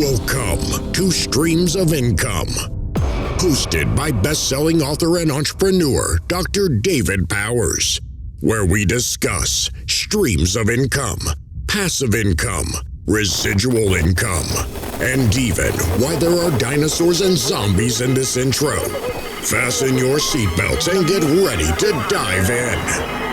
Welcome to Streams of Income, hosted by best-selling author and entrepreneur Dr. David Powers, where we discuss streams of income, passive income, residual income, and even why there are dinosaurs and zombies in this intro. Fasten your seatbelts and get ready to dive in.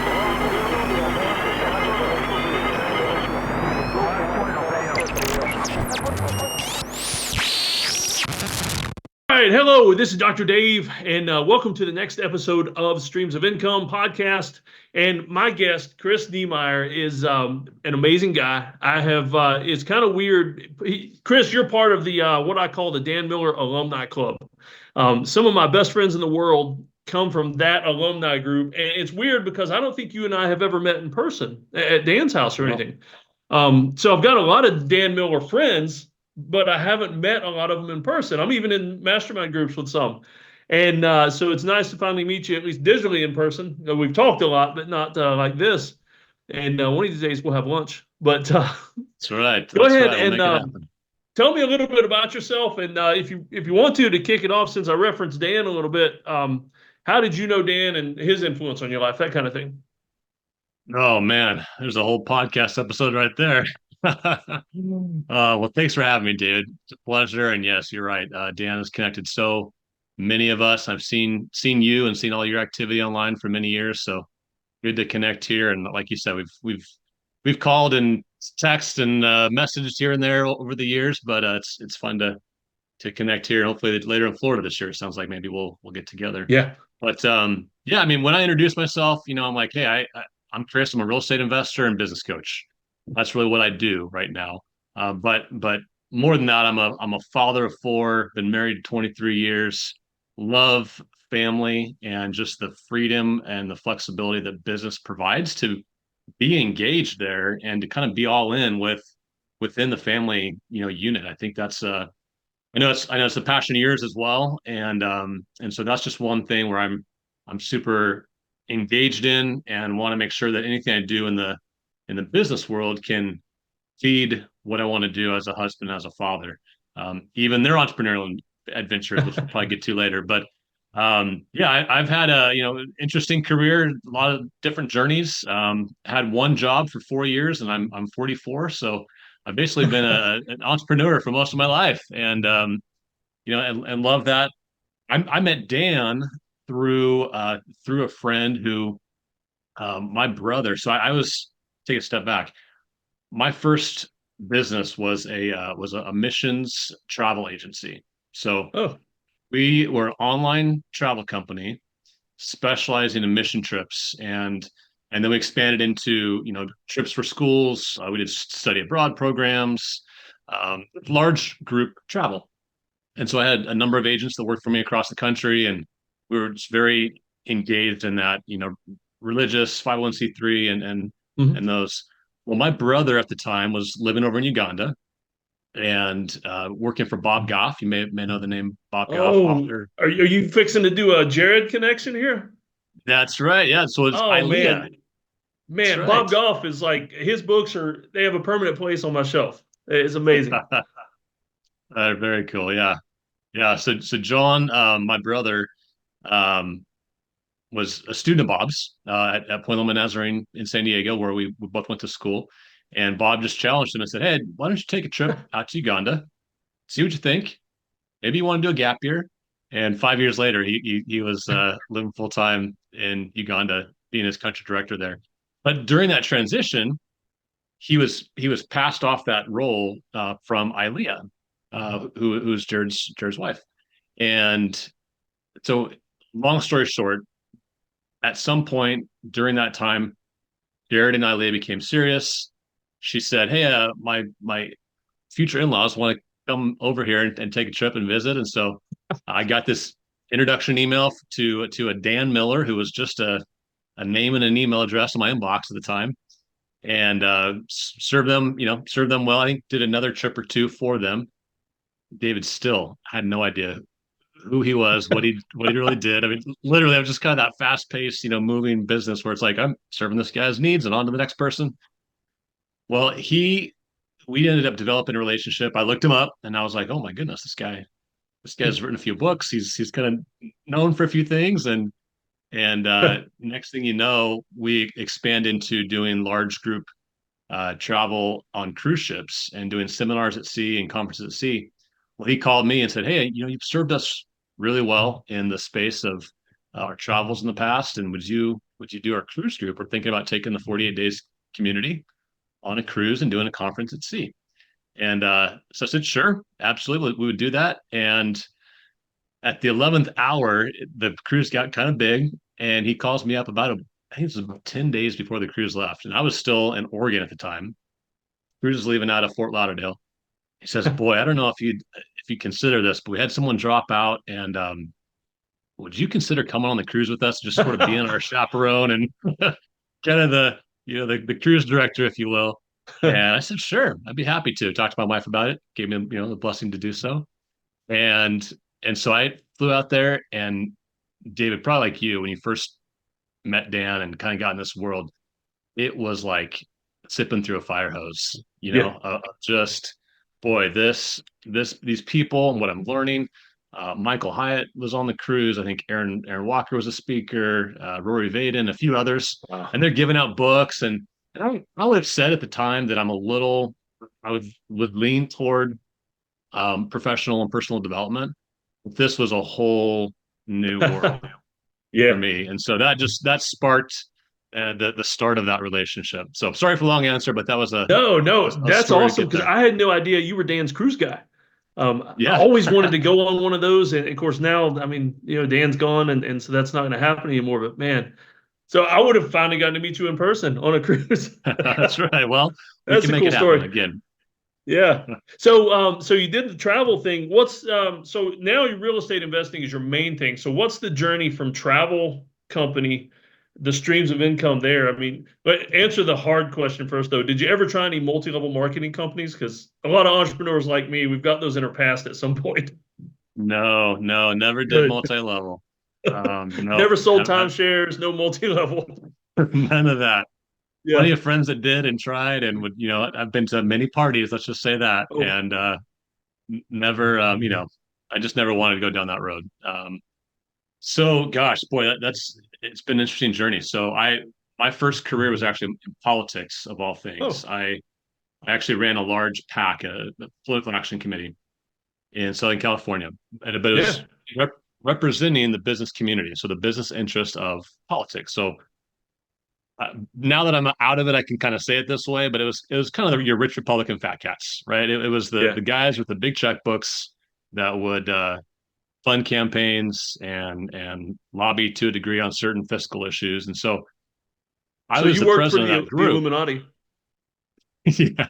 All right, hello, this is Dr. Dave, and welcome to the next episode of Streams of Income podcast. And my guest, Chris Niemeyer, is an amazing guy. It's kind of weird. Chris, you're part of the what I call the Dan Miller Alumni Club. Some of my best friends in the world come from that alumni group, and it's weird because I don't think you and I have ever met in person at Dan's house or anything. So I've got a lot of Dan Miller friends, but I haven't met a lot of them in person. I'm even in mastermind groups with some. And so it's nice to finally meet you, at least digitally in person. We've talked a lot, but not like this. And one of these days we'll have lunch. But that's right. Go ahead and tell me a little bit about yourself. And if you want to kick it off, since I referenced Dan a little bit, how did you know Dan and his influence on your life, that kind of thing? Oh, man, there's a whole podcast episode right there. Well, thanks for having me, David. It's a pleasure. And yes, you're right. Dan has connected so many of us. I've seen you and seen all your activity online for many years. So good to connect here. And like you said, we've called and text and messaged here and there over the years. But it's fun to connect here. Hopefully later in Florida this year. It sounds like maybe we'll get together. Yeah. But yeah, I mean, when I introduce myself, I'm like, hey, I'm Chris. I'm a real estate investor and business coach. That's really what I do right now. But more than that, I'm a father of four, been married 23 years, love family and just the freedom and the flexibility that business provides to be engaged there and to kind of be all in within the family, unit. I think that's I know it's a passion of yours as well. And so that's just one thing where I'm super engaged in and want to make sure that anything I do in the business world can feed what I want to do as a husband, as a father, even their entrepreneurial adventures, which we'll probably get to later. But yeah, I've had a interesting career, a lot of different journeys. Had one job for 4 years, and I'm 44, so I've basically been an entrepreneur for most of my life, and and love that. I met Dan through a friend who my brother. So I was. Take a step back. My first business was a missions travel agency. So we were an online travel company specializing in mission trips, and then we expanded into trips for schools. We did study abroad programs, large group travel. And so I had a number of agents that worked for me across the country, and we were just very engaged in that, religious 501c3 and those. Well, my brother at the time was living over in Uganda and working for Bob Goff. You may know the name Bob Goff. Author. Are you fixing to do a Jared connection here? That's right. Yeah. So it's ILEA. Man, right. Bob Goff is like, his books they have a permanent place on my shelf. It's amazing. Very cool. Yeah. Yeah. So John, my brother, was a student of Bob's at Point Loma Nazarene in San Diego, where we both went to school. And Bob just challenged him and said, hey, why don't you take a trip out to Uganda, see what you think? Maybe you want to do a gap year. And 5 years later, he was living full time in Uganda, being his country director there. But during that transition, he was passed off that role from ILEA, who's Jared's wife. And so, long story short, at some point during that time, Jared and ILEA became serious. She said, hey, my future in-laws want to come over here and take a trip and visit. And so I got this introduction email to a Dan Miller, who was just a name and an email address in my inbox at the time, and served them well. I think did another trip or two for them. David still had no idea who he was, what he really did. I mean, literally, I was just kind of that fast-paced, moving business where it's like, I'm serving this guy's needs and on to the next person. Well, he we ended up developing a relationship. I looked him up and I was like, oh my goodness, this guy's written a few books. He's kind of known for a few things. And next thing you know, we expand into doing large group travel on cruise ships and doing seminars at sea and conferences at sea. Well, he called me and said, hey, you've served us really well in the space of our travels in the past. And would you do our cruise group? We're thinking about taking the 48 days community on a cruise and doing a conference at sea. And so I said, sure, absolutely, we would do that. And at the 11th hour, the cruise got kind of big, and he calls me up I think it was about 10 days before the cruise left. And I was still in Oregon at the time. Cruise is leaving out of Fort Lauderdale. He says, boy, I don't know if you consider this, but we had someone drop out, and would you consider coming on the cruise with us, just sort of being our chaperone and kind of the cruise director, if you will? And I said, sure, I'd be happy to. Talk to my wife about it, gave me, the blessing to do so. And so I flew out there, and David, probably like you, when you first met Dan and kind of got in this world, it was like sipping through a fire hose, just boy, these people and what I'm learning. Michael Hyatt was on the cruise. I think Aaron Walker was a speaker, Rory Vaden, a few others, Wow. and they're giving out books. And I would have said at the time that I would lean toward professional and personal development. This was a whole new world for me, and so that sparked the start of that relationship. So sorry for the long answer, but that was No, a that's story to awesome get because there. I had no idea you were Dan's cruise guy. I Yeah, always wanted to go on one of those, and of course now, I mean, Dan's gone, and so that's not going to happen anymore. But man, so I would have finally gotten to meet you in person on a cruise. that's right. Well, we That's can a make cool it happen story. again. Yeah. So you did the travel thing. So now your real estate investing is your main thing. So what's the journey from travel company, the streams of income there? I mean, but answer the hard question first, though. Did you ever try any multi-level marketing companies? Because a lot of entrepreneurs like me, we've got those in our past at some point. No, never did Good. multi-level. No, Never sold timeshares, no multi-level. none of that. Plenty Yeah. of friends that did and tried, and I've been to many parties, let's just say that, Oh, and never, I just never wanted to go down that road. So gosh, boy, it's been an interesting journey. So my first career was actually in politics of all things. oh, I actually ran a large PAC, a political action committee in Southern California, but it yeah. was representing the business community, so the business interest of politics. So now that I'm out of it, I can kind of say it this way, but it was kind of your rich Republican fat cats, right? It was Yeah. the guys with the big checkbooks that would fund campaigns and lobby to a degree on certain fiscal issues. And so I So was you the worked for president of that the group. Illuminati. Yeah,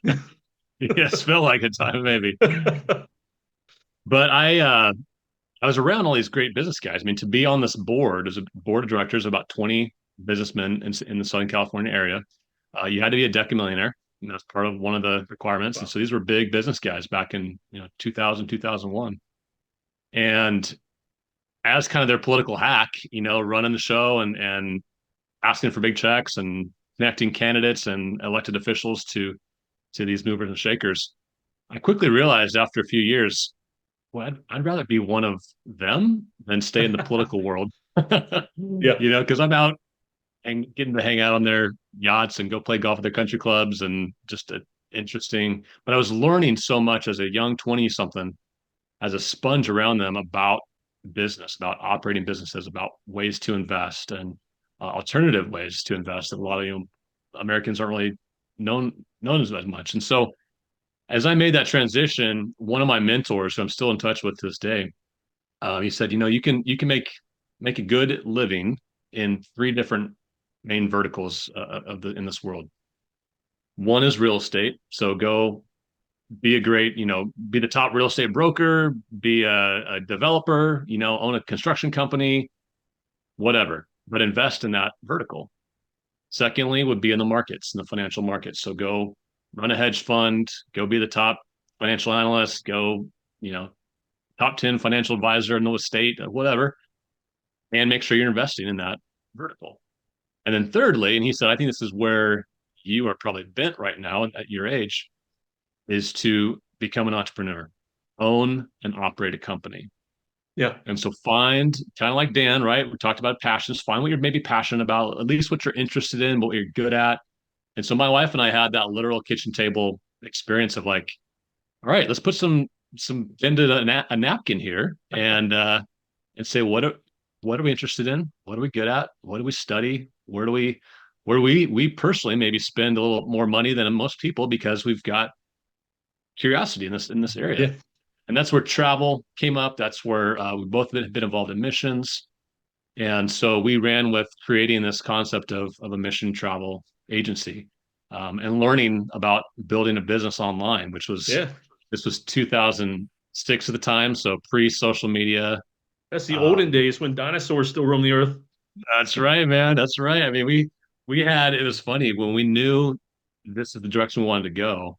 yes, felt like a time maybe. But I was around all these great business guys. I mean, to be on this board as a board of directors, about 20 businessmen in the Southern California area, you had to be a decamillionaire. And that's part of one of the requirements. And Wow. so these were big business guys back in 2000, 2001. And as kind of their political hack, running the show and asking for big checks and connecting candidates and elected officials to these movers and shakers, I quickly realized after a few years, well, I'd rather be one of them than stay in the political world. Yeah. Because I'm out and getting to hang out on their yachts and go play golf at their country clubs and just interesting. But I was learning so much as a young 20 something, as a sponge around them about business, about operating businesses, about ways to invest and alternative ways to invest that a lot of Americans aren't really known as much. And so as I made that transition, one of my mentors, who I'm still in touch with to this day, he said, you can make a good living in three different main verticals in this world. One is real estate. So go be be the top real estate broker, be a developer, own a construction company, whatever, but invest in that vertical. Secondly, would be in the markets, in the financial markets. So go run a hedge fund, go be the top financial analyst, go, top 10 financial advisor in the state, whatever, and make sure you're investing in that vertical. And then thirdly, and he said, I think this is where you are probably bent right now at your age, is to become an entrepreneur, own and operate a company. Yeah. And so find, kind of like Dan, right? We talked about passions. Find what you're maybe passionate about, at least what you're interested in, what you're good at. And so my wife and I had that literal kitchen table experience of like, all right, let's put some into a napkin here and say what are we interested in? What are we good at? What do we study? Where do we personally maybe spend a little more money than most people because we've got curiosity in this area. Yeah. And that's where travel came up. That's where we both been involved in missions. And so we ran with creating this concept of a mission travel agency, and learning about building a business online, which was, Yeah. this was 2006 at the time. So pre-social media. That's the olden Um, days when dinosaurs still roam the earth. that's right, man. That's right. I mean, we had, it was funny when we knew this is the direction we wanted to go,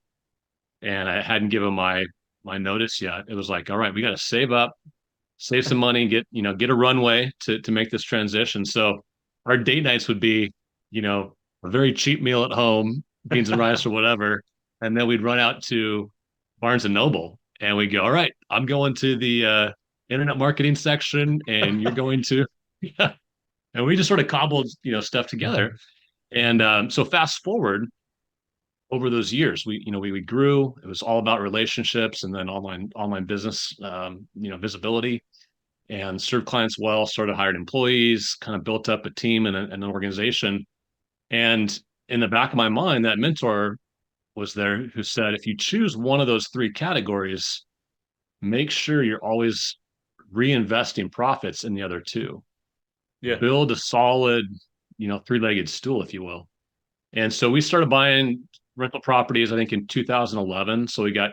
and I hadn't given my notice yet. It was like, all right, we got to save up, save some money, get a runway to make this transition. So our date nights would be, a very cheap meal at home, beans and rice or whatever, and then we'd run out to Barnes and Noble and we'd go, all right, I'm going to the internet marketing section, and you're going to, yeah. And we just sort of cobbled, stuff together. And so fast forward over those years, we grew. It was all about relationships and then online business, visibility, and served clients well. Started hired employees, kind of built up a team and an organization. And in the back of my mind, that mentor was there who said, if you choose one of those three categories, make sure you're always reinvesting profits in the other two. Yeah. Build a solid, three-legged stool, if you will. And so we started buying rental properties, I think, in 2011. So we got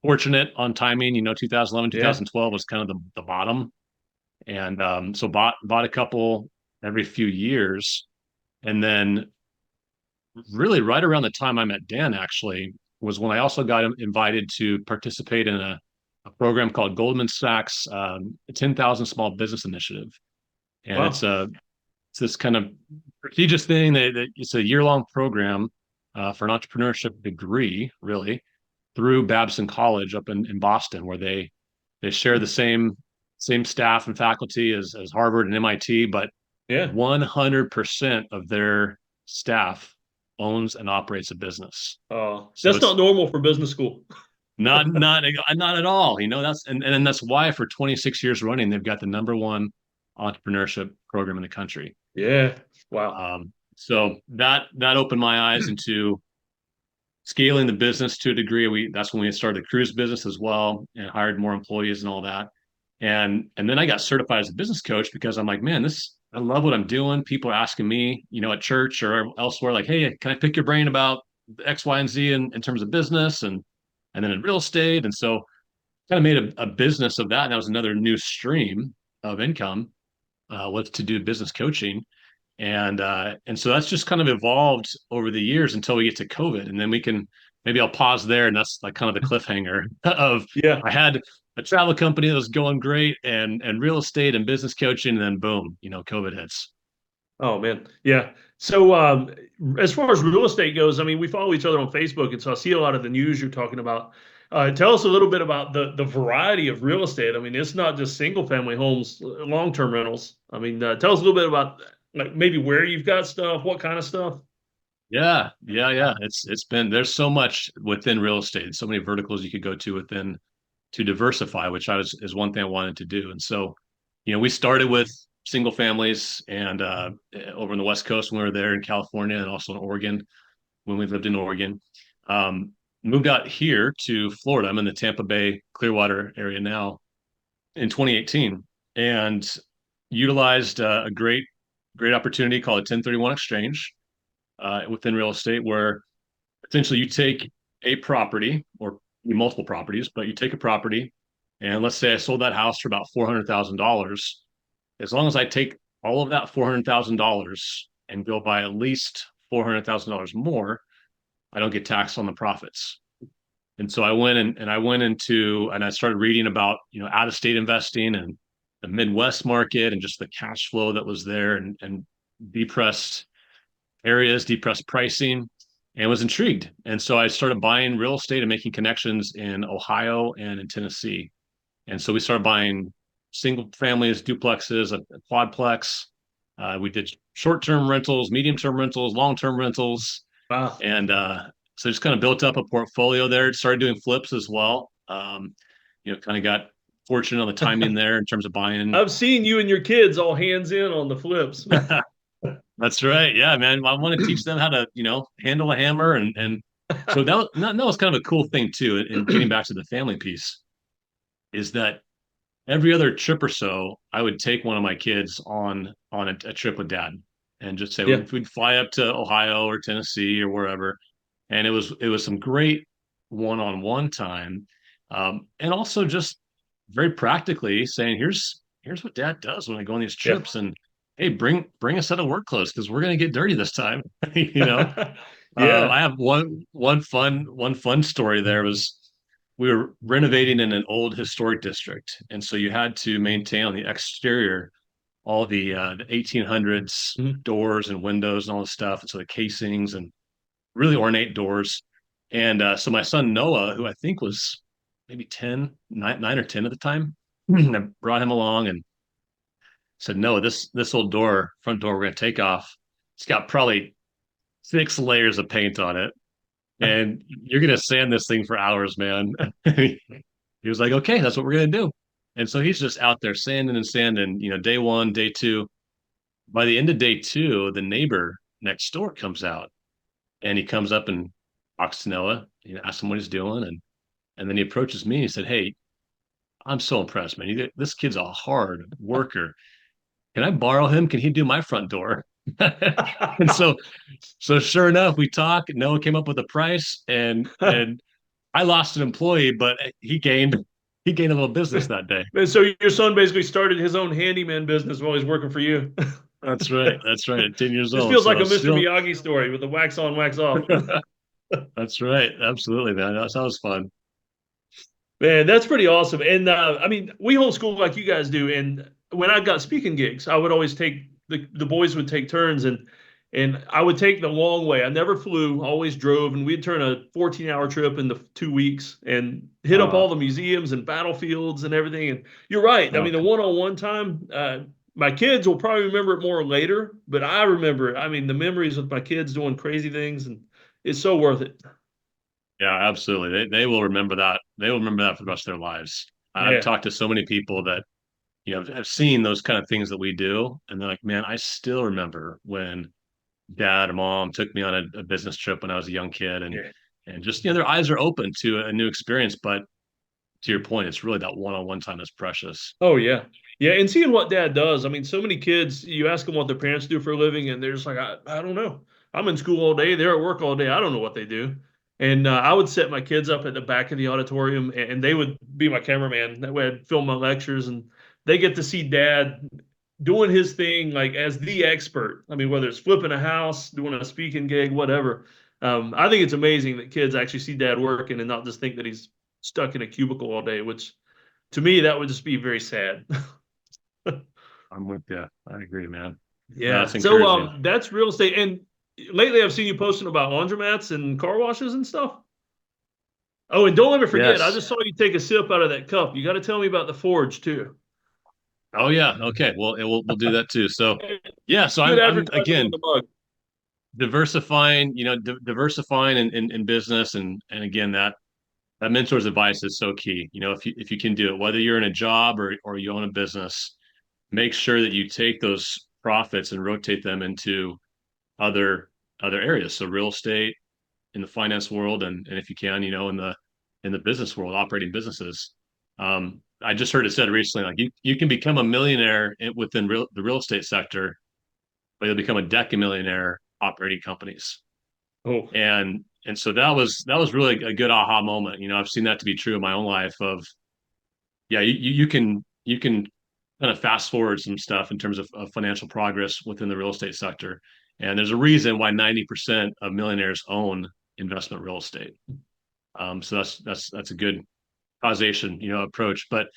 fortunate on timing. 2011, Yeah. 2012 was kind of the bottom. And so bought a couple every few years. And then really right around the time I met Dan, actually, was when I also got invited to participate in a program called Goldman Sachs 10,000 Small Business Initiative. And Wow. it's this kind of prestigious thing that it's a year-long program for an entrepreneurship degree, really, through Babson College up in Boston, where they share the same staff and faculty as Harvard and MIT, but Yeah. 100% of their staff owns and operates a business. So That's it's not normal for business school. not at all. And that's why for 26 years running, they've got the number one entrepreneurship program in the country. Yeah. Wow. So that opened my eyes into scaling the business to a degree. That's when we started the cruise business as well and hired more employees and all that. And then I got certified as a business coach because I'm like, man, I love what I'm doing. People are asking me, at church or elsewhere, like, hey, can I pick your brain about X, Y, and Z in terms of business and then in real estate? And so kind of made a business of that. And that was another new stream of income, was to do business coaching. And so that's just kind of evolved over the years until we get to COVID. And then maybe I'll pause there. And that's like kind of the cliffhanger of, Yeah. I had a travel company that was going great and real estate and business coaching. And then boom, COVID hits. Oh man. Yeah. So as far as real estate goes, I mean, we follow each other on Facebook, and so I see a lot of the news you're talking about. Tell us a little bit about the variety of real estate. I mean, it's not just single family homes, long-term rentals. I mean, tell us a little bit about like maybe where you've got stuff, what kind of stuff. Yeah. It's been, there's so much within real estate, so many verticals you could go to within to diversify, which is one thing I wanted to do. And so, we started with single families and over in the West Coast when we were there in California, and also in Oregon when we lived in Oregon. Moved out here to Florida. I'm in the Tampa Bay Clearwater area now in 2018, and utilized a great opportunity called a 1031 exchange within real estate, where essentially you take a property or multiple properties, but you take a property, and let's say I sold that house for about $400,000. As long as I take all of that $400,000 and go buy at least $400,000 more, I don't get taxed on the profits. And so I went and I started reading about, out of state investing and the Midwest market and just the cash flow that was there, and depressed areas, depressed pricing. and was intrigued. And so I started buying real estate and making connections in Ohio and in Tennessee. And so we started buying single families, duplexes, a quadplex. We did short-term rentals, medium-term rentals, long-term rentals, Wow. and so just kind of built up a portfolio there. Started doing flips as well. Kind of got fortunate on the timing there in terms of buying. I've seen you and your kids all hands in on the flips. That's right. Yeah, man. I want to teach them how to, handle a hammer, and so that was kind of a cool thing too. And getting back to the family piece is that every other trip or so, I would take one of my kids on a trip with dad, and just say Yeah. we'd fly up to Ohio or Tennessee or wherever, and it was some great one-on-one time, and also just very practically saying, here's what dad does when I go on these Yeah. trips, and hey, bring a set of work clothes because we're gonna get dirty this time. you know Yeah. I have one fun story. There was We were renovating in an old historic district, and so you had to maintain on the exterior all the 1800s Mhm. doors and windows and all this stuff, and so the casings and really ornate doors. And so my son Noah, who I think was maybe 9 or 10 at the time, I brought him along and said, "No, this old front door, we're going to take off. It's got probably 6 layers of paint on it, and you're gonna sand this thing for hours, man." He was like, "Okay, that's what we're gonna do." And so he's just out there sanding and sanding, day one, day two. By the end of day two, the neighbor next door comes out, and he comes up and talks to Noah, asks him what he's doing, and then he approaches me and he said, "Hey, I'm so impressed, man. This kid's a hard worker. Can I borrow him? Can he do my front door?" And so sure enough, we talk. Noah came up with a price, and I lost an employee, but he gained a little business that day. And so your son basically started his own handyman business while he's working for you. That's right. That's right. At 10 years This old. feels like So a Mr. still, Miyagi story with the wax on, wax off. that's right. Absolutely, man. That was fun. Man, that's pretty awesome. And I mean, we homeschool like you guys do. And when I got speaking gigs, I would always take the boys would take turns, and I would take the long way. I never flew, always drove, and we'd turn a 14-hour trip into 2 weeks and hit up all Uh, the museums and battlefields and everything. And you're right. I mean, the okay. one-on-one time, my kids will probably remember it more later, but I remember it. I mean, the memories with my kids doing crazy things, and it's so worth it. Yeah, absolutely. They will remember that. They will remember that for the rest of their lives. I've Yeah. talked to so many people that, have seen those kind of things that we do, and they're like, "Man, I still remember when dad or mom took me on a business trip when I was a young kid," and Yeah. and just their eyes are open to a new experience. But to your point, it's really that one-on-one time that's precious. Oh yeah. Yeah, and seeing what dad does. I mean, so many kids, you ask them what their parents do for a living, and they're just like, I don't know. I'm in school all day, they're at work all day. I don't know what they do. And I would set my kids up at the back of the auditorium, and they would be my cameraman. That way I'd film my lectures, and they get to see dad doing his thing like as the expert. I mean, whether it's flipping a house, doing a speaking gig, whatever. I think it's amazing that kids actually see dad working and not just think that he's stuck in a cubicle all day, which to me, that would just be very sad. I'm with you. I agree, man. No, Yeah. that's So encouraging. that's real estate. And lately I've seen you posting about laundromats and car washes and stuff. Oh, and don't let me forget, I Yes. just saw you take a sip out of that cup. You got to tell me about the forge too. Oh yeah. Okay. Well, we'll do that too. So yeah. So Good I'm advertising on again the mug. diversifying. Diversifying in business, and again that mentor's advice is so key. If you can do it, whether you're in a job or you own a business, make sure that you take those profits and rotate them into other other areas. So real estate, in the finance world, and if you can, in the business world, operating businesses. I just heard it said recently, like you can become a millionaire within the real estate sector, but you'll become a decamillionaire operating companies. Oh, And so that was really a good aha moment. I've seen that to be true in my own life. Of yeah, you can kind of fast forward some stuff in terms of financial progress within the real estate sector. And there's a reason why 90% of millionaires own investment real estate. So that's a good causation, approach. But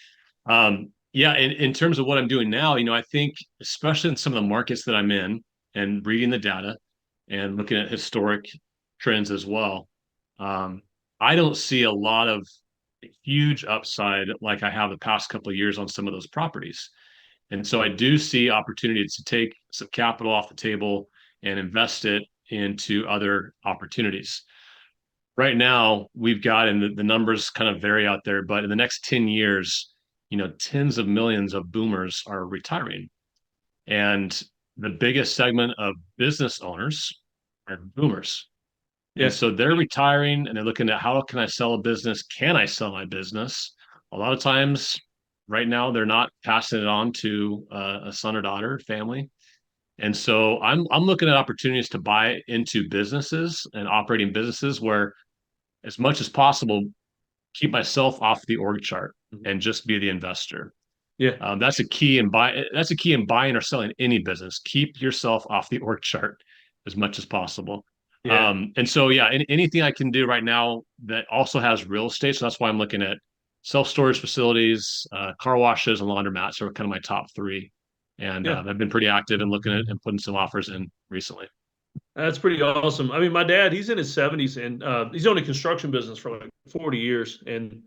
yeah, in terms of what I'm doing now, I think especially in some of the markets that I'm in and reading the data and looking at historic trends as well. Um, I don't see a lot of huge upside like I have the past couple of years on some of those properties. And so I do see opportunities to take some capital off the table and invest it into other opportunities. Right now, we've got, and the numbers kind of vary out there, but in the next 10 years, tens of millions of boomers are retiring. And the biggest segment of business owners are boomers. And Yeah. so they're retiring and they're looking at how can I sell a business? Can I sell my business? A lot of times, right now, they're not passing it on to a son or daughter, family. And so I'm looking at opportunities to buy into businesses and operating businesses where, as much as possible, keep myself off the org chart Mhm. and just be the investor. Yeah. That's a key in buy. That's a key in buying or selling any business. Keep yourself off the org chart as much as possible. Yeah. And so, yeah, anything I can do right now that also has real estate. So that's why I'm looking at self-storage facilities, car washes, and laundromats are kind of my top three. And Yeah. I've been pretty active in looking at and putting some offers in recently. That's pretty awesome. I mean, my dad, he's in his 70s and he's owned a construction business for like 40 years. And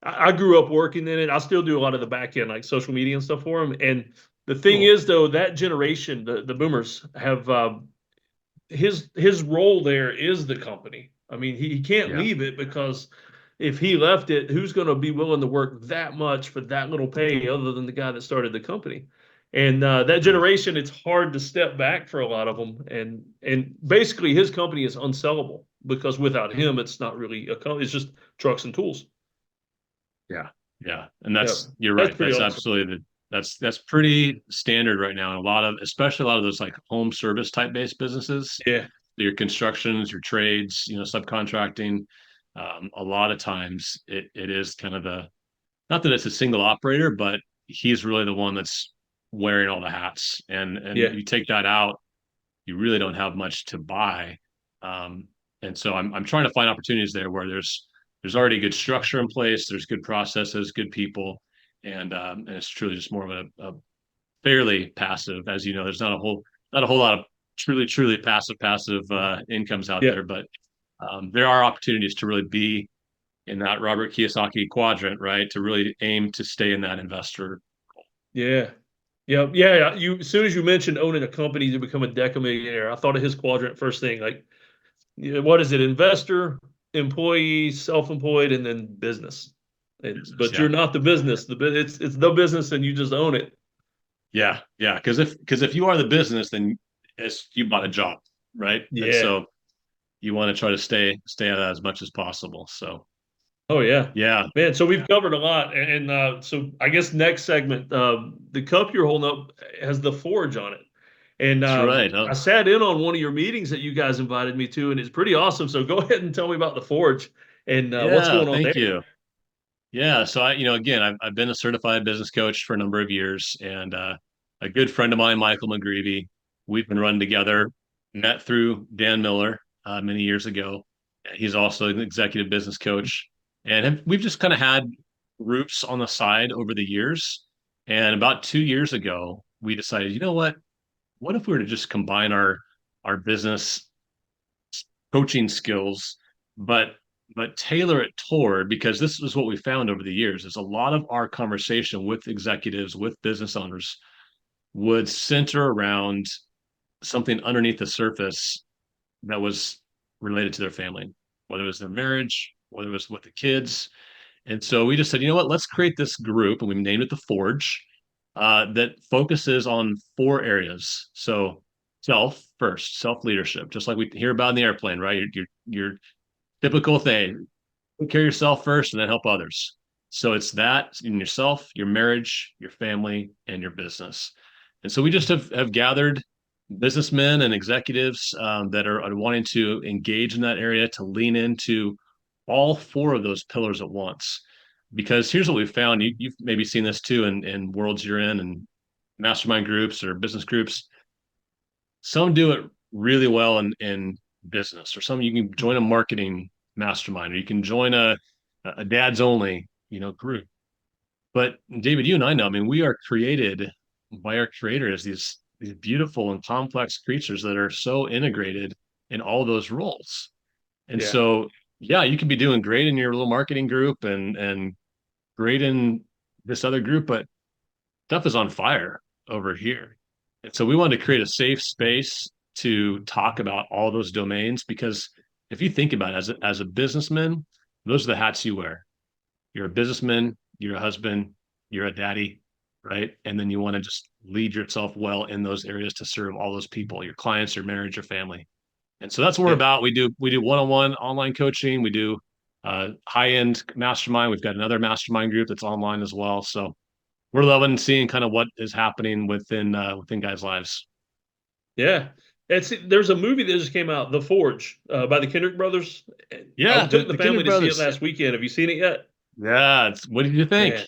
I grew up working in it. I still do a lot of the back end, like social media and stuff for him. And the thing Cool. is, though, that generation, the boomers, have his role there is the company. I mean, he can't Yeah. leave it because if he left it, who's going to be willing to work that much for that little pay other than the guy that started the company? And that generation, it's hard to step back for a lot of them. And basically, his company is unsellable because without him, it's not really a company. It's just trucks and tools. Yeah, yeah, and Yeah, you're that's right. pretty That's awesome. absolutely that's pretty standard right now. And especially a lot of those like home service type based businesses, Yeah, your constructions, your trades, subcontracting. A lot of times it is kind of not that it's a single operator, but he's really the one that's wearing all the hats. And yeah, you take that out, you really don't have much to buy. Um, and so I'm trying to find opportunities there where there's already good structure in place, there's good processes, good people, and it's truly just more of a fairly passive, as you know, there's not a whole lot of truly passive incomes out yeah. there, but there are opportunities to really be in that Robert Kiyosaki quadrant, right? To really aim to stay in that investor. Yeah. Yeah. You as soon as you mentioned owning a company to become a decamillionaire, I thought of his quadrant first thing. Like, what is it? Investor, employee, self-employed, and then business. Business. But Yeah. you're not the business. It's the business, and you just own it. Yeah. Because if you are the business, then you bought a job, right? And Yeah. so you want to try to stay at that as much as possible. So Oh yeah. yeah, Man, so we've covered a lot, and so I guess next segment, the cup you're holding up has the forge on it, and that's right. I sat in on one of your meetings that you guys invited me to, and it's pretty awesome. So go ahead and tell me about the forge and what's Yeah, going on thank there. you. Yeah, so again, I've been a certified business coach for a number of years, and a good friend of mine, Michael McGreevy, we've been running together. Met through Dan Miller many years ago. He's also an executive business coach, and we've just kind of had groups on the side over the years. And about 2 years ago, we decided, you know what? What if we were to just combine our business coaching skills, but tailor it toward, because this is what we found over the years is a lot of our conversation with executives, with business owners would center around something underneath the surface that was related to their family, whether it was their marriage, whether it was with the kids. And so we just said, you know what, let's create this group, and we named it the Forge, that focuses on four areas. So self first, self leadership, just like we hear about in the airplane, right? Your typical thing: take care of yourself first, and then help others. So it's that in yourself, your marriage, your family, and your business. And so we just have gathered businessmen and executives that are wanting to engage in that area, to lean into all four of those pillars at once. Because here's what we've found: you've maybe seen this too in worlds you're in and mastermind groups or business groups. Some do it really well in business, or some you can join a marketing mastermind, or you can join a dads only group. But David, you and I know, I mean, we are created by our creator as these beautiful and complex creatures that are so integrated in all those roles. And Yeah. so, yeah, you could be doing great in your little marketing group and great in this other group, but stuff is on fire over here. And so we wanted to create a safe space to talk about all those domains, because if you think about it, as a businessman, those are the hats you wear. You're a businessman, you're a husband, you're a daddy, right? And then you want to just lead yourself well in those areas to serve all those people, your clients, your marriage, your family. And so that's what we're Yeah. about. We do one-on-one online coaching. We do high-end mastermind. We've got another mastermind group that's online as well. So we're loving seeing kind of what is happening within guys' lives. Yeah. There's a movie that just came out, The Forge, by the Kendrick brothers. I Yeah, took the the Kindred family to see it Brothers. last weekend. Have you seen it yet? Yeah, what did you think? Man,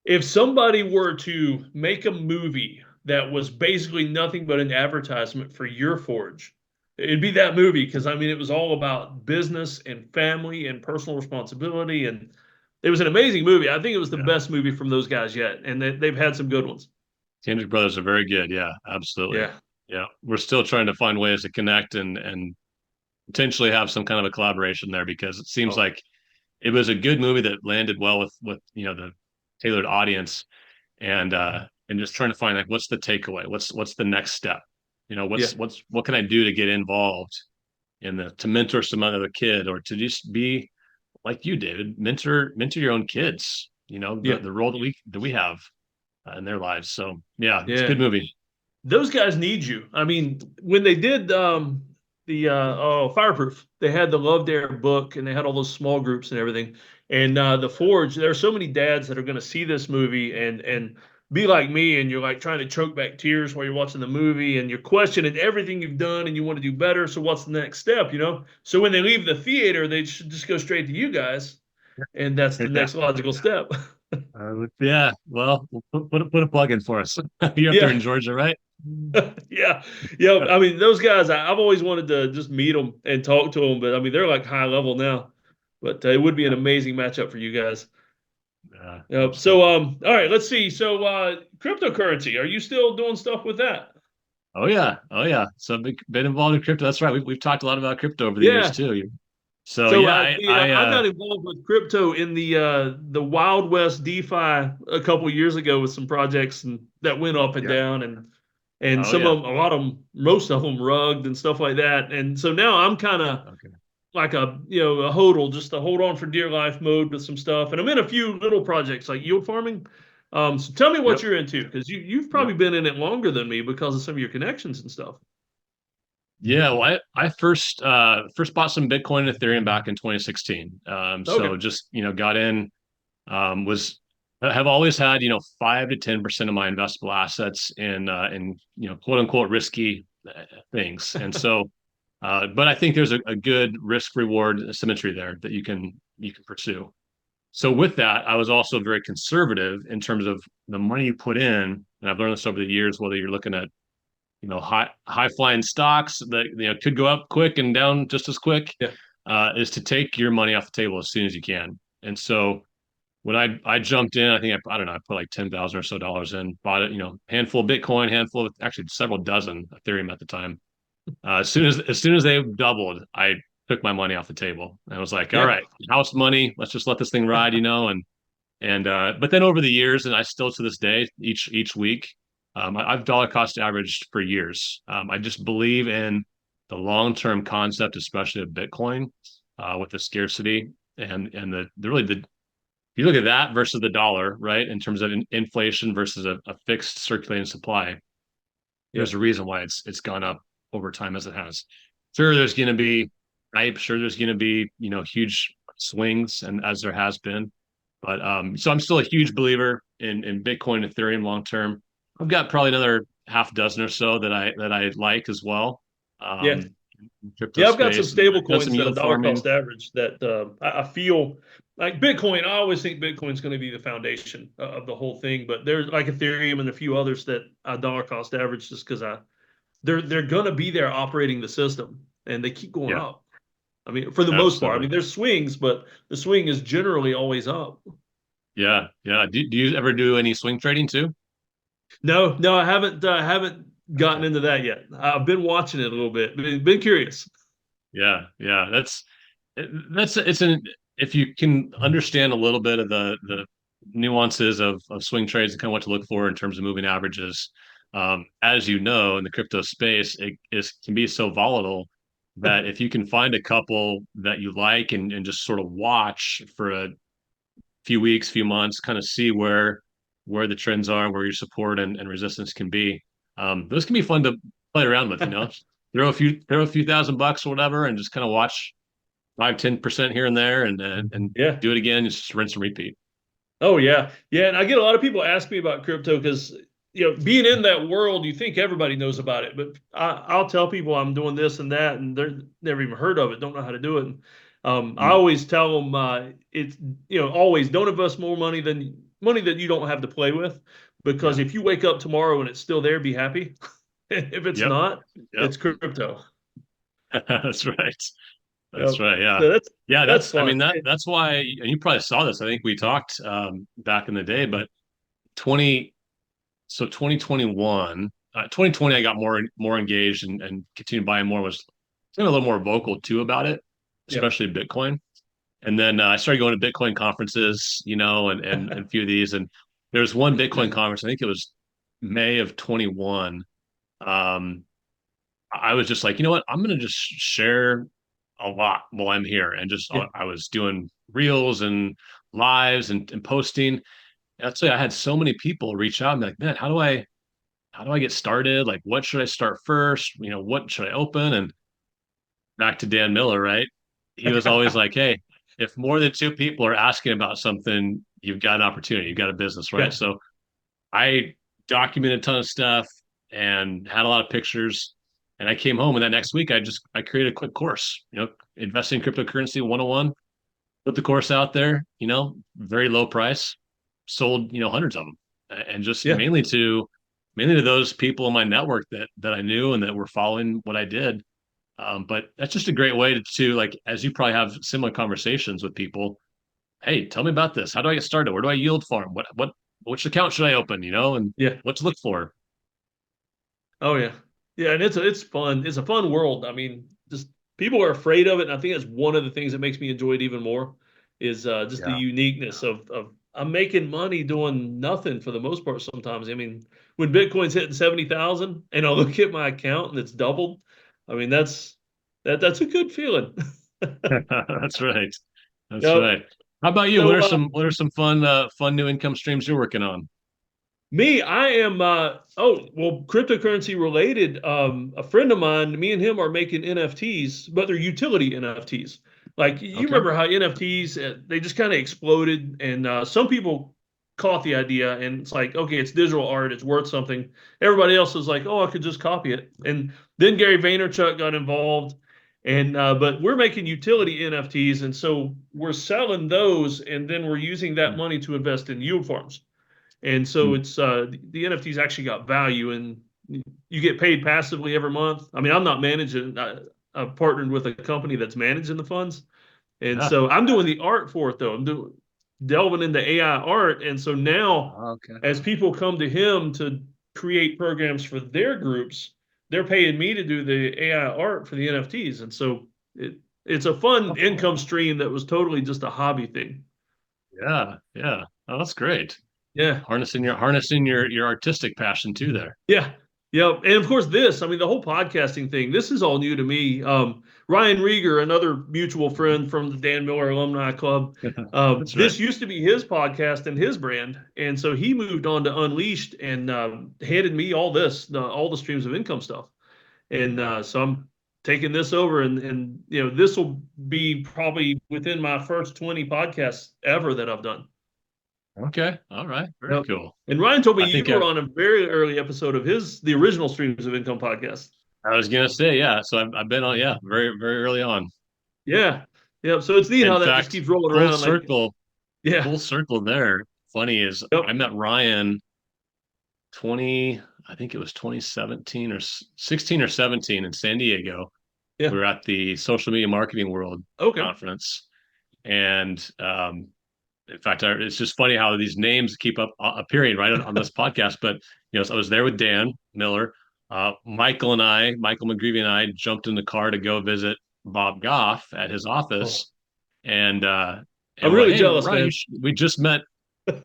if somebody were to make a movie that was basically nothing but an advertisement for your forge, it'd be that movie, because I mean it was all about business and family and personal responsibility, and it was an amazing movie. I think it was the Yeah, best movie from those guys yet, and they've had some good ones. Kindred Brothers are very good. Yeah, absolutely. Yeah. Yeah, we're still trying to find ways to connect and potentially have some kind of a collaboration there, because it seems Oh, like it was a good movie that landed well with the tailored audience, and just trying to find like what's the takeaway, what's the next step, yeah. what can I do to get involved in the to mentor some other kid, or to just be like you, David, mentor your own kids, Yeah. the role that we have in their lives. So yeah, it's a Yeah. good movie. Those guys need you. I mean, when they did the Fireproof, they had the Love Dare book, and they had all those small groups and everything. And the Forge, there are so many dads that are going to see this movie and be like me, and you're like trying to choke back tears while you're watching the movie, and you're questioning everything you've done, and you want to do better. So what's the next step? So when they leave the theater, they should just go straight to you guys, and that's the Yeah. next logical step. Yeah. Well, put a plug in for us. You're up there in Yeah. Georgia, right? Yeah, yeah. I mean, those guys, I've always wanted to just meet them and talk to them, but I mean, they're like high level now. But it would be an Yeah. amazing matchup for you guys. Yeah, So, absolutely. all right, let's see. So, cryptocurrency, are you still doing stuff with that? Oh yeah. Oh yeah. So been involved in crypto. That's right. We've talked a lot about crypto over the years Yeah. too. So So, yeah, I got involved with crypto in the Wild West DeFi a couple years ago with some projects and that went up and yeah. down, and Oh some yeah. of them, a lot of them, most of them rugged and stuff like that. And so now I'm kind of Okay. like a hodl, just a hold on for dear life mode with some stuff. And I'm in a few little projects like yield farming. So tell me what Yep. you're into, because you've Yep. probably been in it longer than me because of some of your connections and stuff. Yeah, well, I first bought some Bitcoin and Ethereum back in 2016. So Okay. just got in, was have always had 5 to 10% of my investable assets in quote unquote risky things, and so but I think there's a good risk reward symmetry there that you can pursue. So with that, I was also very conservative in terms of the money you put in, and I've learned this over the years. Whether you're looking at high flying stocks that could go up quick and down just as quick, Yeah. is to take your money off the table as soon as you can. And so when I jumped in, I think I don't know, I put like 10,000 or so dollars in, bought it, handful of Bitcoin, handful of actually several dozen Ethereum at the time. As soon as they doubled, I took my money off the table and I was like, all Yeah. right, house money, let's just let this thing ride, and but then over the years, and I still to this day, each week, I've dollar cost averaged for years. I just believe in the long term concept, especially of Bitcoin, with the scarcity and the really the if you look at that versus the dollar, right, in terms of inflation versus a fixed circulating supply, Yeah. there's a reason why it's gone up over time as it has. Sure, there's going to be hype. Sure, there's going to be huge swings, and as there has been. But so I'm still a huge believer in Bitcoin, Ethereum long term. I've got probably another half dozen or so that I like as well. Yeah. In crypto Yeah. I've got some space, and stable I've done some coins that are yield dollar farming. cost average that I feel like Bitcoin. I always think Bitcoin's going to be the foundation of the whole thing, but there's like Ethereum and a few others that I dollar cost average just because they're going to be there operating the system, and they keep going Yeah, up. I mean, for the most part. I absolutely. mean, there's swings, but the swing is generally always up. Yeah, yeah. Do you ever do any swing trading too? No, no, I haven't gotten Okay. into that yet. I've been watching it a little bit, been curious. Yeah. It's an if you can understand a little bit of the nuances of swing trades and kind of what to look for in terms of moving averages. As you know, in the crypto space, can be so volatile that if you can find a couple that you like and just sort of watch for a few weeks, few months, kind of see where the trends are, where your support and resistance can be. Those can be fun to play around with, throw a few $1,000 or whatever and just kind of watch 5-10% here and there and Yeah. do it again, just rinse and repeat. Oh yeah, yeah, and I get a lot of people ask me about crypto because being in that world, you think everybody knows about it, but I'll tell people I'm doing this and that, and they're never even heard of it, don't know how to do it. And, I Mm, always tell them it's always don't invest more money than money that you don't have to play with, because yeah. if you wake up tomorrow and it's still there, be happy. If it's Yep. not, Yep. it's crypto. That's right. That's Yep. right. Yeah. So Yeah. that's I fun. mean, that's why, and you probably saw this. I think we talked back in the day, but 20, so 2021, 2020, I got more engaged and continued buying more, was kind of a little more vocal too about it, Yep. especially Bitcoin. And then I started going to Bitcoin conferences, and a few of these. And there was one Bitcoin conference, I think it was May of 21. Um, I was just like, you know what? I'm going to just share a lot while I'm here. And just, Yeah. I was doing reels and lives and posting. I'd say I had so many people reach out and be like, man, how do I get started? Like, what should I start first? What should I open? And back to Dan Miller, right? He was always like, hey, if more than two people are asking about something, you've got an opportunity, you've got a business, right? Yeah. So I documented a ton of stuff and had a lot of pictures. And I came home and that next week I created a quick course, investing in cryptocurrency 101, put the course out there, very low price, sold, hundreds of them. And just Yeah. mainly to those people in my network that I knew and that were following what I did. But that's just a great way to like, as you probably have similar conversations with people. Hey, tell me about this. How do I get started? Where do I yield farm? Which account should I open? And Yeah. what to look for. Oh yeah, yeah, and it's fun. It's a fun world. I mean, just people are afraid of it, and I think that's one of the things that makes me enjoy it even more. Is just the Yeah. uniqueness of I'm making money doing nothing for the most part. Sometimes, I mean, when Bitcoin's hitting 70,000, and I look at my account and it's doubled, I mean that's a good feeling. That's right. That's Yep. right. How about you? So What are some fun new income streams you're working on? me, I am oh well, cryptocurrency related. A friend of mine, me and him are making NFTs, but they're utility NFTs. Like you Okay. remember how NFTs they just kind of exploded, and some people caught the idea, and it's like, okay, it's digital art, it's worth something. Everybody else is like, oh, I could just copy it. And then Gary Vaynerchuk got involved, and but we're making utility NFTs, and so we're selling those, and then we're using that Mm, money to invest in yield farms. And so mm. it's the NFTs actually got value, and you get paid passively every month. I mean, I'm not managing. I've partnered with a company that's managing the funds, and Yeah. so I'm doing the art for it though. Delving into AI art, and so now Okay. as people come to him to create programs for their groups, they're paying me to do the AI art for the NFTs, and so it's a fun Oh, income stream that was totally just a hobby thing. yeah. Yeah. Oh, that's great. Yeah. Harnessing your artistic passion too there. Yeah. Yeah. And of course, I mean, the whole podcasting thing, this is all new to me. Ryan Rieger, another mutual friend from the Dan Miller Alumni Club, That's right. this used to be his podcast and his brand. And so he moved on to Unleashed and handed me all the streams of income stuff. And so I'm taking this over and this will be probably within my first 20 podcasts ever that I've done. Okay. All right. Very Yep. cool. And Ryan told me I you think were on a very early episode of the original Streams of Income podcast. I was gonna say, yeah. So I've been on, yeah, very, very early on. Yeah. Yep. So it's neat In how that just fact, keeps rolling full around. Like, circle, yeah. full circle there. Funny is I Yep. met Ryan 20, I think it was 2017 or 16 or 17 in San Diego. We Yeah. were at the Social Media Marketing World Okay. conference. And in fact, it's just funny how these names keep up appearing right on this podcast. But so I was there with Dan Miller, Michael McGreevy and I jumped in the car to go visit Bob Goff at his office, and I'm we're like, really "Hey, jealous, Ryan, man. we just met.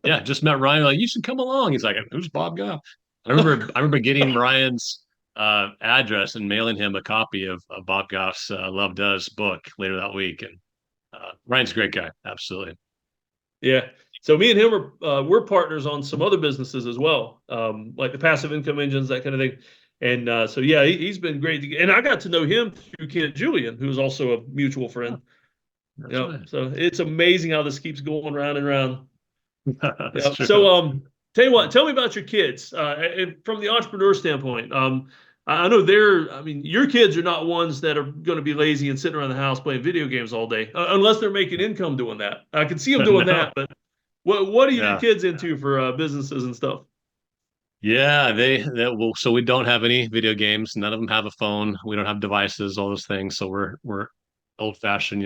Yeah, just met Ryan. Like, you should come along." He's like, "Who's Bob Goff?" I remember getting Ryan's address and mailing him a copy of Bob Goff's Love Does book later that week. And Ryan's a great guy, absolutely. Yeah. So me and him are we're partners on some other businesses as well, like the passive income engines, that kind of thing. And so yeah, he's been great. And I got to know him through Kent Julian, who's also a mutual Oh, friend. that's Yeah. right. So it's amazing how this keeps going round and round. That's Yeah. true. So tell you what, tell me about your kids, and from the entrepreneur standpoint. I know I mean, your kids are not ones that are going to be lazy and sitting around the house playing video games all day, unless they're making income doing that. I can see them doing No, that, but what are your yeah. kids into for businesses and stuff? Yeah, they well, so we don't have any video games. None of them have a phone. We don't have devices, all those things. So we're old fashioned,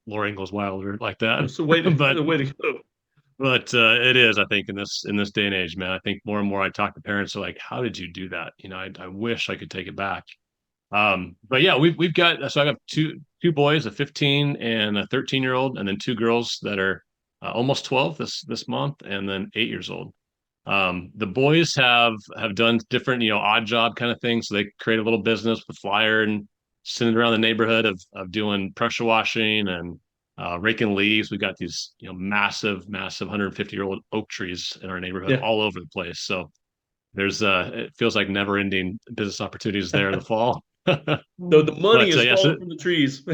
Laura Ingalls Wilder like that. It's the But way to go. it is, I think, in this day and age, man. I think more and more I talk to parents are like, "How did you do that?" I wish I could take it back. But yeah, we've got so I got two boys, a 15 and a 13-year old, and then two girls that are almost 12 this month, and then 8 years old. The boys have done different, odd job kind of things. So they create a little business with flyer and send it around the neighborhood of doing pressure washing and raking leaves. We've got these, massive, massive 150-year-old oak trees in our neighborhood Yeah. all over the place. So there's it feels like never ending business opportunities there in the fall. So the money But is yeah, so falling from the trees.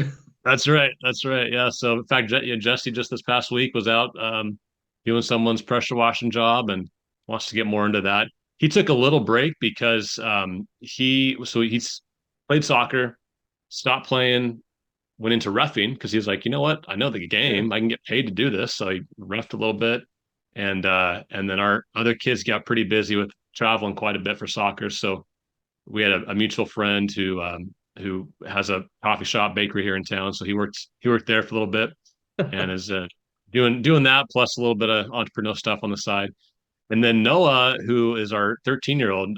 that's right. That's right. Yeah. So in fact, Jesse just this past week was out doing someone's pressure washing job and wants to get more into that. He took a little break because he's played soccer, stopped playing, went into roughing because he was like, you know what, I know the Yeah. game, I can get paid to do this. So he roughed a little bit, and then our other kids got pretty busy with traveling quite a bit for soccer. So we had a mutual friend who has a coffee shop bakery here in town. So he worked there for a little bit and is doing that plus a little bit of entrepreneurial stuff on the side. And then Noah, who is our 13-year-old,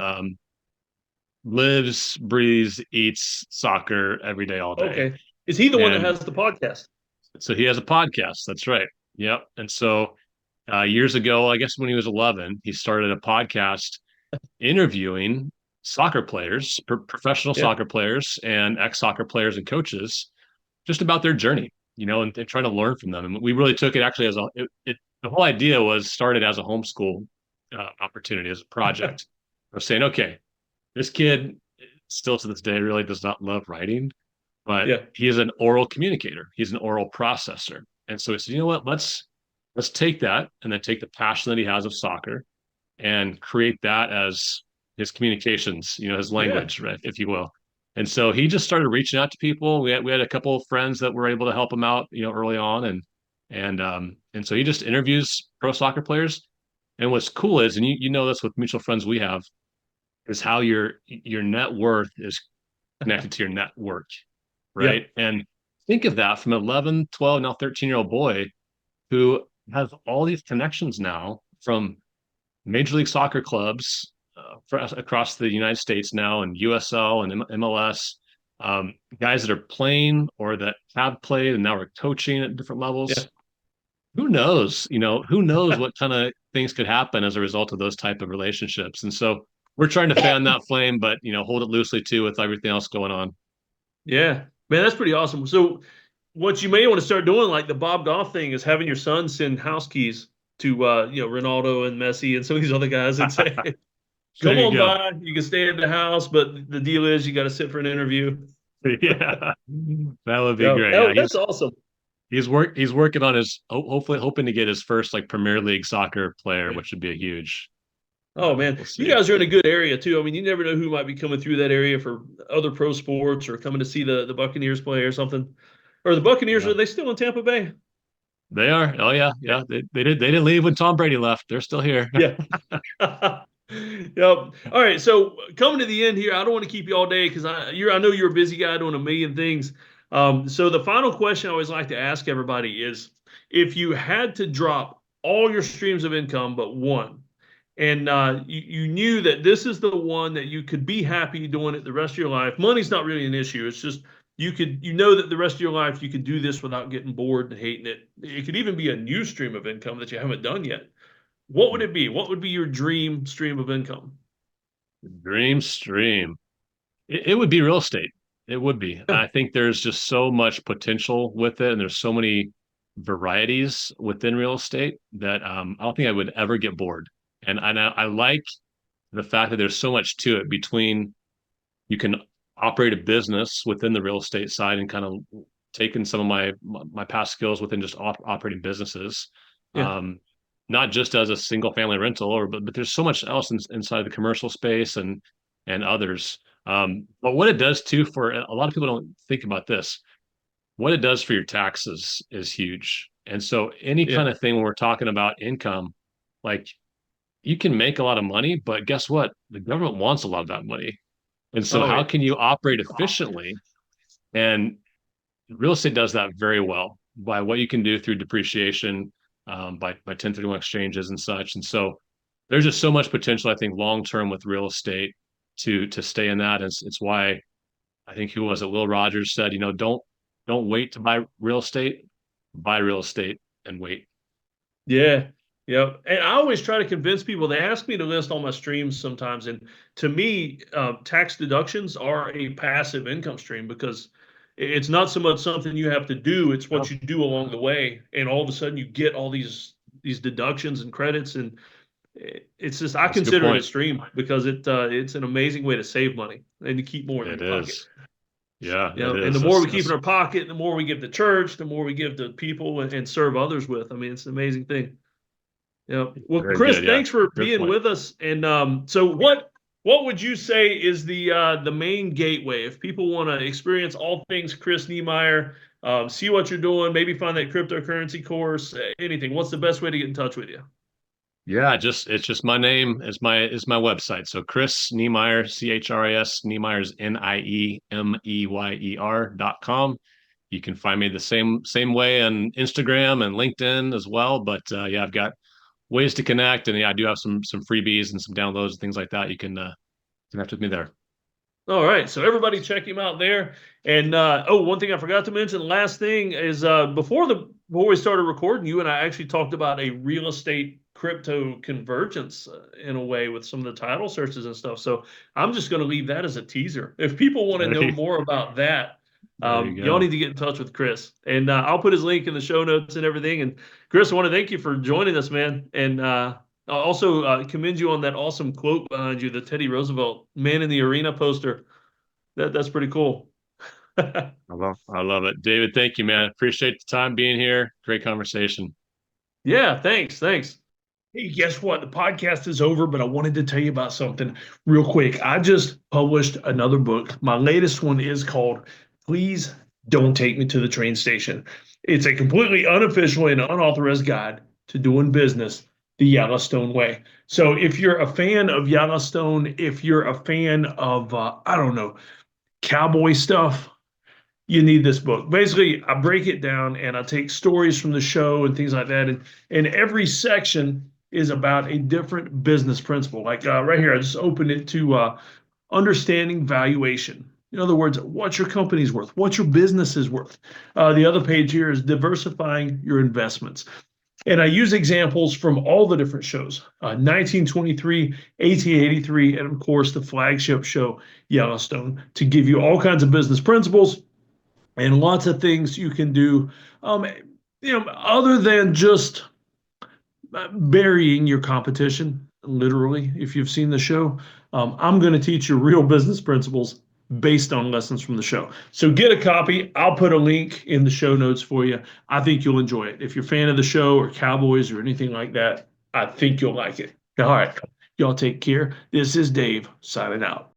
lives, breathes, eats soccer every day, all day. Okay. Is he the one that And has the podcast? so he has a podcast. That's right. Yep. And so years ago, I guess when he was 11, he started a podcast interviewing soccer players, professional Yeah. soccer players, and ex-soccer players and coaches, just about their journey, and trying to learn from them. And we really took it actually as the whole idea was started as a homeschool opportunity, as a project of saying, okay, this kid still to this day really does not love writing, but Yeah. he is an oral communicator. He's an oral processor. And so he said, you know what, let's take that and then take the passion that he has of soccer and create that as his communications, his Yeah. language, right, if you will. And so he just started reaching out to people. We had a couple of friends that were able to help him out, early on, and so he just interviews pro soccer players. And what's cool is, and you know this with mutual friends we have, is how your net worth is connected to your network, Yeah. right? And think of that from 11, 12, now 13-year-old boy who has all these connections now from Major League Soccer clubs across the United States now, and USL and MLS, guys that are playing or that have played and now are coaching at different Yeah. levels. Who knows? Who knows what kind of things could happen as a result of those type of relationships? And so we're trying to fan that flame, but hold it loosely too with everything else going on. Yeah. Man, that's pretty awesome. So what you may want to start doing, like the Bob Goff thing, is having your son send house keys to Ronaldo and Messi and some of these other guys and say, There come you on go. by, you can stay at the house, but the deal is you got to sit for an interview. Yeah, that would be Yeah, great. Yeah, that's awesome. he's working on his hopefully hoping to get his first like Premier League soccer player, which would be a huge. Oh man, We'll you see. guys are in a good area too. I mean, you never know who might be coming through that area for other pro sports or coming to see the Buccaneers play or something. Or the Buccaneers, Yeah, are they still in Tampa Bay? they are. Oh yeah, yeah. They didn't leave when Tom Brady left. They're still here. Yeah. Yep. All right. So coming to the end here, I don't want to keep you all day because I know you're a busy guy doing a million things. So the final question I always like to ask everybody is, if you had to drop all your streams of income but one, and you knew that this is the one that you could be happy doing it the rest of your life. Money's not really an issue. It's just you know that the rest of your life you could do this without getting bored and hating it. It could even be a new stream of income that you haven't done yet. What would it be? What would be your dream stream of income? Dream stream. It would be real estate. It would be. Yeah. I think there's just so much potential with it, and there's so many varieties within real estate that I don't think I would ever get bored. And I like the fact that there's so much to it between you can operate a business within the real estate side and kind of taking some of my past skills within just operating businesses. Yeah. Not just as a single family rental but there's so much else inside the commercial space and others. But what it does too, for a lot of people don't think about this, what it does for your taxes is huge. And so any Yeah. kind of thing when we're talking about income, like you can make a lot of money, but guess what? The government wants a lot of that money. And so Oh, how yeah. can you operate efficiently? And real estate does that very well by what you can do through depreciation, by 1031 exchanges and such. And so there's just so much potential, I think, long term with real estate to stay in that. And it's why I think who was it? Will Rogers said, don't wait to buy real estate and wait. Yeah. Yeah. And I always try to convince people. They ask me to list all my streams sometimes. And to me, tax deductions are a passive income stream because it's not so much something you have to do. It's what you do along the way. And all of a sudden you get all these deductions and credits. And it's just, I That's a good consider it a point. stream because it's an amazing way to save money and to keep more in It your pocket. is. Yeah, You know, it and the is. more we keep in our pocket, the more we give to church, the more we give to people and serve others with. I mean, it's an amazing thing. Yeah. Well, Very Chris, good. Yeah. thanks for Good being point. with us. And so what would you say is the main gateway if people want to experience all things Chris Niemeyer, see what you're doing, maybe find that cryptocurrency course, anything? What's the best way to get in touch with you? Yeah, it's just my name is my website. So Chris Niemeyer, CHRIS, Niemeyer's NIEMEYER.com. You can find me the same way on Instagram and LinkedIn as well. But yeah, I've got ways to connect, and yeah, I do have some freebies and some downloads and things like that. You can connect with me there. All right, so everybody check him out there. And one thing I forgot to mention, the last thing is before we started recording, you and I actually talked about a real estate crypto convergence in a way with some of the title searches and stuff. So I'm just going to leave that as a teaser. If people want to know more about that, y'all need to get in touch with Chris. And I'll put his link in the show notes and everything. And Chris, I want to thank you for joining us, man. And I also commend you on that awesome quote behind you, the Teddy Roosevelt "Man in the Arena" poster. That's pretty cool. I love it. David, thank you, man. Appreciate the time being here. Great conversation. Yeah, thanks. Hey, guess what? The podcast is over, but I wanted to tell you about something real quick. I just published another book. My latest one is called Please Don't Take Me to the Train Station. It's a completely unofficial and unauthorized guide to doing business the Yellowstone way. So if you're a fan of Yellowstone, if you're a fan of, cowboy stuff, you need this book. Basically, I break it down and I take stories from the show and things like that. And every section is about a different business principle. Like right here, I just opened it to understanding valuation. In other words, what your company's worth, what your business is worth. The other page here is diversifying your investments. And I use examples from all the different shows, 1923, 1883, and of course the flagship show, Yellowstone, to give you all kinds of business principles and lots of things you can do, other than just burying your competition, literally, if you've seen the show. I'm going to teach you real business principles based on lessons from the show. So get a copy. I'll put a link in the show notes for you. I think you'll enjoy it. If you're a fan of the show or Cowboys or anything like that, I think you'll like it. All right. Y'all take care. This is Dave signing out.